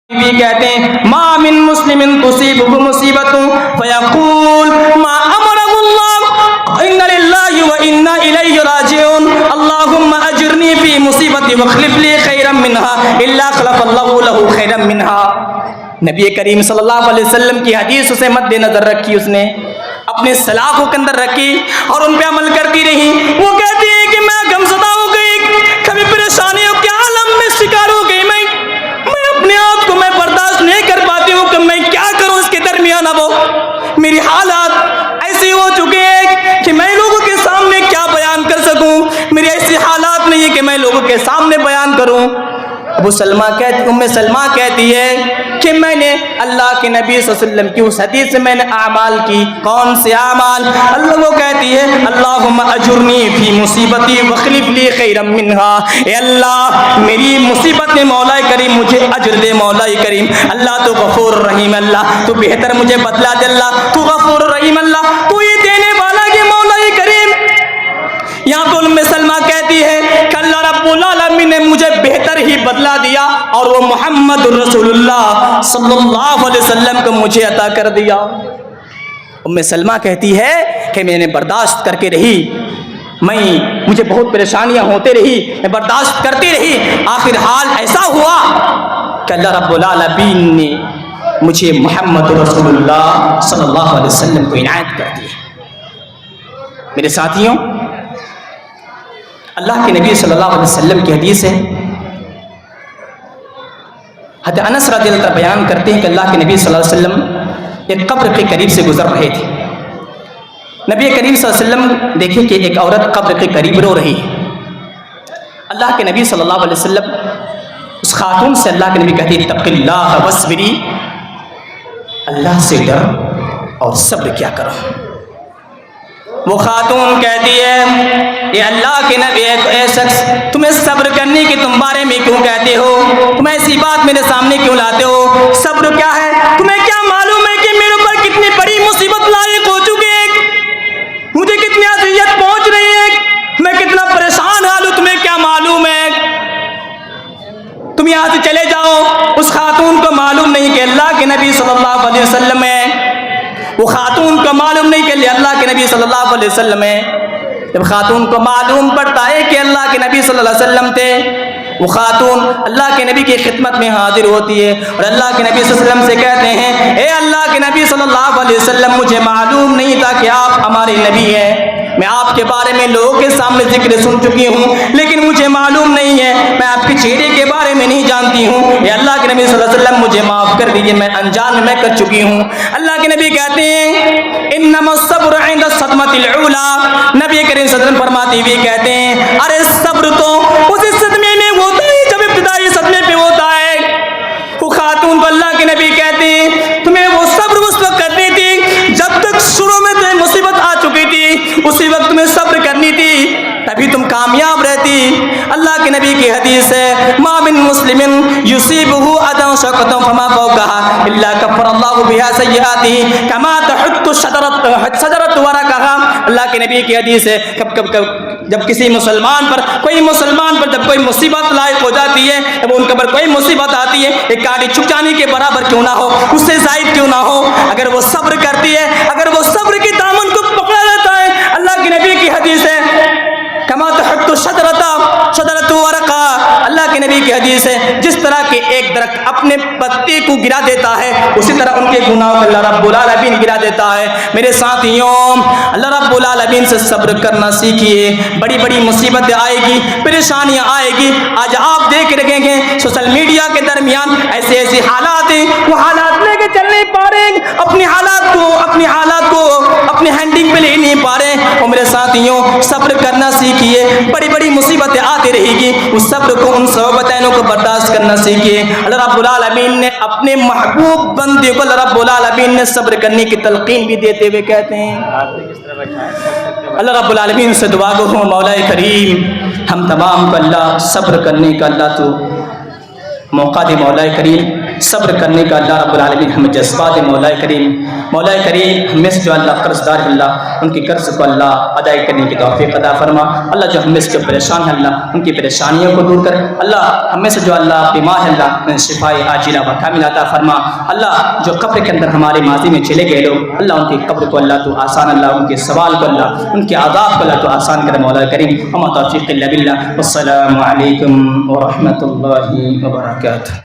भी कहते हैं मा मिन मुस्लिमिन तुसीबुहु मुसीबतुन फयक़ूल मा अमरहुल्लाह इन्ना लिल्लाहि व इन्ना इलैहि राजिऊन अल्लाहुम्मा अजिरनी फी मुसीबती वख्लिफ ली खैरम मिनहा इल्ला खलफ़ल्लाहु लहू खैरम मिनहा। नबी करीम सल्लल्लाहु अलैहि वसल्लम की हदीस उसे मद्देनजर रखी, उसने अपने सलाखों के अंदर रखी और उन पे अमल करती रही। वो कहती है कि मैं गमज़दा हो गई, कभी परेशानियों के आलम में शिकार हो गई, मैं अपने आप को मैं बर्दाश्त नहीं कर पाती हूँ कि मैं क्या करूँ। इसके दरमियान अब मेरी हालात ऐसी हो चुके हैं कि मैं लोगों के सामने क्या बयान कर सकूँ। मेरी ऐसी हालात नहीं है कि मैं लोगों के सामने बयान करूँ। उम्मे सलमा कहती है कि मैंने अल्लाह के नबी सल्लल्लाहु अलैहि वसल्लम की उस हदीस से मैंने आमाल की। कौन से आमाल? अल्लाह वो कहती है अल्लाहुम्मा अजुरनी फी मुसीबती वख्लिफ ली खैरम मिनहा। ए अल्लाह मेरी मुसीबत में मौला करीम मुझे अजर दे। मौला करीम अल्लाह तो गफूर रहीम, अल्लाह तू बेहतर मुझे बदला दे। अल्लाह तू गफूर रहीम, अल्लाह तू ये देने वाला के मौला करीम। यहाँ पर उम्मे सलमा कहती है कि अल्लाह रब्बुल आलमीन ने मुझे बेहतर ही बदला दिया और वो मोहम्मद रसूलुल्लाह सल्लल्लाहु अलैहि वसल्लम को मुझे अता कर दिया। उम्मे सलमा कहती है कि मैंने बर्दाश्त करके रही, मुझे बहुत परेशानियां होते रही, मैं बर्दाश्त करती रही। आखिर हाल ऐसा हुआ कि अल्लाह रब्बुल आलमीन ने मुझे मोहम्मद रसूलुल्लाह सल्लल्लाहु अलैहि वसल्लम को इनायत कर दिया। मेरे साथियों, अल्लाह के नबी सल्लल्लाहु अलैहि वसल्लम की हदीस है, हज़रत अनस रज़ियल्लाहु अन्हु बयान करते हैं कि अल्लाह के नबी सल्लल्लाहु अलैहि वसल्लम एक कब्र के करीब से गुजर रहे थे। नबी करीम सल्लल्लाहु अलैहि वसल्लम देखे कि एक औरत कब्र के करीब रो रही है। अल्लाह के नबी सल्लल्लाहु अलैहि वसल्लम उस खातून से अल्लाह के नबी कहते हैं तक़िल्लाह वस्बिरी, अल्लाह से डर और सब्र क्या करो। वो खातून कहती है ये अल्लाह के नबी ए शख्स, तुम्हें सब्र करने के तुम बारे में क्यों कहते हो? तुम ऐसी बात मेरे सामने क्यों लाते हो? सब्र क्या है? तुम्हें क्या मालूम है कि मेरे ऊपर कितनी बड़ी मुसीबत लायक हो चुकी है, मुझे कितनी अज़ियत पहुंच रही है, मैं कितना परेशान हाल हूं, तुम्हें क्या मालूम है? तुम यहाँ से चले जाओ। उस खातून को मालूम नहीं कि अल्लाह के नबी सल्लल्लाहु अलैहि वसल्लम है। वो खातून को मालूम नहीं कि अल्लाह के नबी सल्लल्लाहु अलैहि वसल्लम है। जब खातून को मालूम पड़ता है कि अल्लाह के नबी सल्लल्लाहु अलैहि वसल्लम थे, वो खातून अल्लाह के नबी की खिदमत में हाजिर होती है और अल्लाह के नबी सल्लल्लाहु अलैहि वसल्लम से कहते हैं ए अल्लाह के नबी सल्लल्लाहु अलैहि वसल्लम, मुझे मालूम नहीं था कि आप हमारे नबी हैं। मैं आपके बारे में लोगों के सामने जिक्र सुन चुकी हूँ, लेकिन मुझे मालूम नहीं है, मैं आपके चेहरे के बारे में नहीं जानती हूँ। ये अल्लाह के नबी सल्लल्लाहु अलैहि वसल्लम मुझे माफ़ कर दीजिए, मैं अनजान में मैं कर चुकी हूँ। अल्लाह के नबी कहते हैं इन्नमस सब्र इंद सदमतिल उला। नबी करीम सल्लल्लाहु अलैहि वसल्लम फरमाते हुए कहते हैं अरे सब्र तो उस सदमे में होता है जब इब्तिदाई सदमे पे होता है। वो खातून को अल्लाह के नबी कहते हैं तुम्हें वो सब्र उस वक्त करनी थी जब तक शुरू में तुम्हें मुसीबत आ चुकी थी, उसी वक्त तुम्हें सब्र करनी थी, तभी तुम कामयाब रहती। अल्लाह के नबी की हदीस है मा मिन मुस्लिमिन युसीबुहु अदन शक़तन फमा फौक़हा इल्ला कफ़्फ़रल्लाहु बिहा सय्यिआतिही कमा तहुत्तु शजरतु वरक़हा। अल्लाह के नबी की हदीस है कब जब किसी मुसलमान पर जब कोई मुसीबत लायक हो जाती है, जब उनके ऊपर कोई मुसीबत आती है, एक कांटे चुभ जाने के बराबर क्यों ना हो, उससे ज़ायद क्यों ना हो, अगर वो सब्र करती है, अगर वो सब्र की दामन को पकड़ा लेता है, अल्लाह के नबी की हदीस है कमा तहुत्तु शजरतु वरक़हा। अल्लाह के नबी की हदीस है जिस तरह के एक दरख्त अपने पत्ते को गिरा देता है, उसी तरह उनके गुनाहों को अल्लाह रब्बुल आलमीन गिरा देता है। मेरे साथियों, अल्लाह रब्बुल आलमीन से सब्र करना सीखिए। बड़ी बड़ी मुसीबतें आएगी, परेशानियां आएगी। आज आप देख रखेंगे सोशल मीडिया के दरमियान ऐसे ऐसे हालात हैं, वो हालात लेके चल नहीं पा रहे, अपने हालात को अपने हैंडिंग पे ले नहीं पा रहे। और मेरे साथियों, सब्र करना सीखिए। बड़ी बड़ी मुसीबतें आती रहेगी, उस सब्र को, उन सोबतैनों को बर्दाश्त करना सीखिए। अल्लाह रब्बुल आलमीन ने अपने महबूब बंदे को अल्लाह रब्बुल आलमीन ने सब्र करने की तलकीन भी देते हुए कहते हैं। अल्लाह रब्बुल आलमीन से दुआ गो हूँ मौला करीम हम तमाम को अल्लाह सब्र करने का अल्लाह तो मौका दे। मौला करीम सब्र करने का अल्लाह रब्बुल आलमीन हमें जज्बा दे। मौला करीम हमें से जो अल्लाह कर्जदार है अल्लाह उनकी कर्ज को अल्लाह अदाई करने की तौफीक अता फरमा। अल्लाह जो हमें से जो परेशान है अल्लाह उनकी परेशानियों को दूर कर। अल्लाह हमें से जो अल्लाह बीमार है अल्लाह शिफाए आजिला व कामिला अता फरमा। अल्लाह जो कब्र के अंदर हमारे माजी में चले गए लोग अल्लाह उनकी कब्र को अल्लाह तो आसान, अल्लाह उनके सवाल को अल्लाह उनके आदाब को अल्लाह तो आसान करे। मौला करीम वमा तौफीक इल्ला बिल्लाह। वस्सलामु अलैकुम व रहमतुल्लाहि व बरकातुहू।